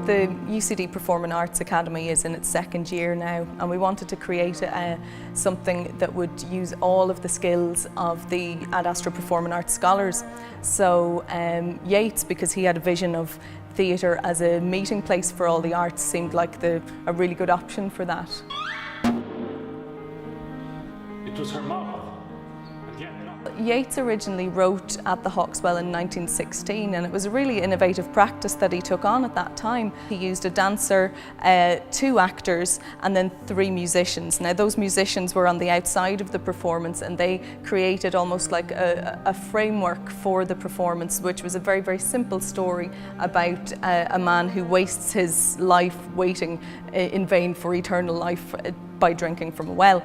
The UCD Performing Arts Academy is in its second year now, and we wanted to create something that would use all of the skills of the Astra Performing Arts scholars. So Yeats, because he had a vision of theatre as a meeting place for all the arts, seemed like a really good option for that. It was her mouth. Yeats originally wrote at the Hawkswell in 1916, and it was a really innovative practice that he took on at that time. He used a dancer, 2 actors and then 3 musicians. Now those musicians were on the outside of the performance, and they created almost like a framework for the performance, which was a very, very simple story about a man who wastes his life waiting in vain for eternal life by drinking from a well.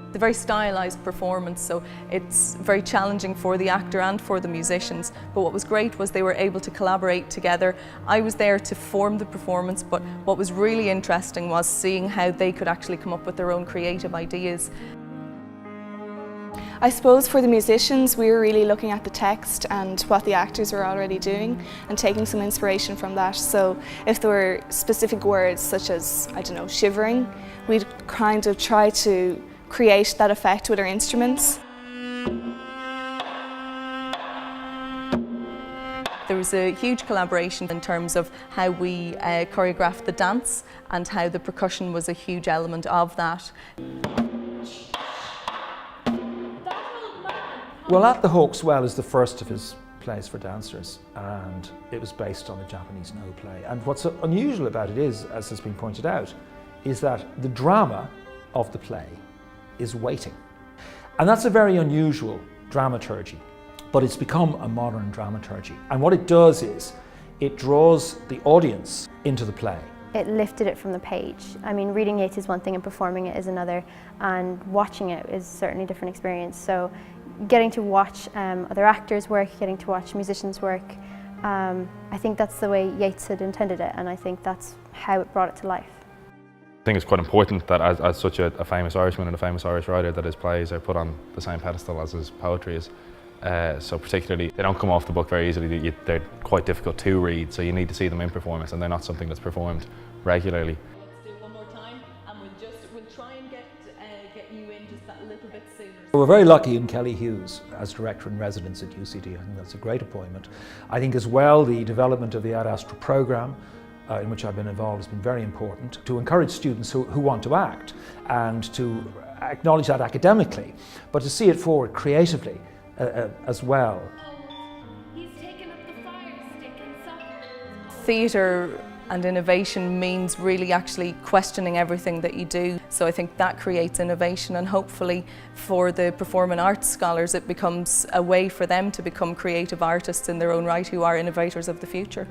It's a very stylised performance, so it's very challenging for the actor and for the musicians. But what was great was they were able to collaborate together. I was there to form the performance, but what was really interesting was seeing how they could actually come up with their own creative ideas. I suppose for the musicians, we were really looking at the text and what the actors were already doing and taking some inspiration from that. So if there were specific words such as, I don't know, shivering, we'd kind of try to create that effect with our instruments. There was a huge collaboration in terms of how we choreographed the dance, and how the percussion was a huge element of that. Well, At the Hawkswell is the first of his plays for dancers, and it was based on a Japanese no play. And what's unusual about it is, as has been pointed out, is that the drama of the play is waiting. And that's a very unusual dramaturgy, but it's become a modern dramaturgy. And what it does is, it draws the audience into the play. It lifted it from the page. I mean, reading Yeats is one thing and performing it is another, and watching it is certainly a different experience. So getting to watch other actors work, getting to watch musicians work, I think that's the way Yeats had intended it, and I think that's how it brought it to life. I think it's quite important that as such a famous Irishman and a famous Irish writer, that his plays are put on the same pedestal as his poetry is. So particularly, they don't come off the book very easily. They're quite difficult to read, so you need to see them in performance, and they're not something that's performed regularly. Let's do one more time, and we'll try and get you in just that little bit sooner. We're very lucky in Kellie Hughes as Director in Residence at UCD. I think that's a great appointment. I think as well the development of the Ad Astra programme, in which I've been involved, has been very important to encourage students who want to act, and to acknowledge that academically, but to see it forward creatively as well. He's taken up the fire stick and something. Theatre and innovation means really actually questioning everything that you do. So I think that creates innovation, and hopefully for the performing arts scholars it becomes a way for them to become creative artists in their own right, who are innovators of the future.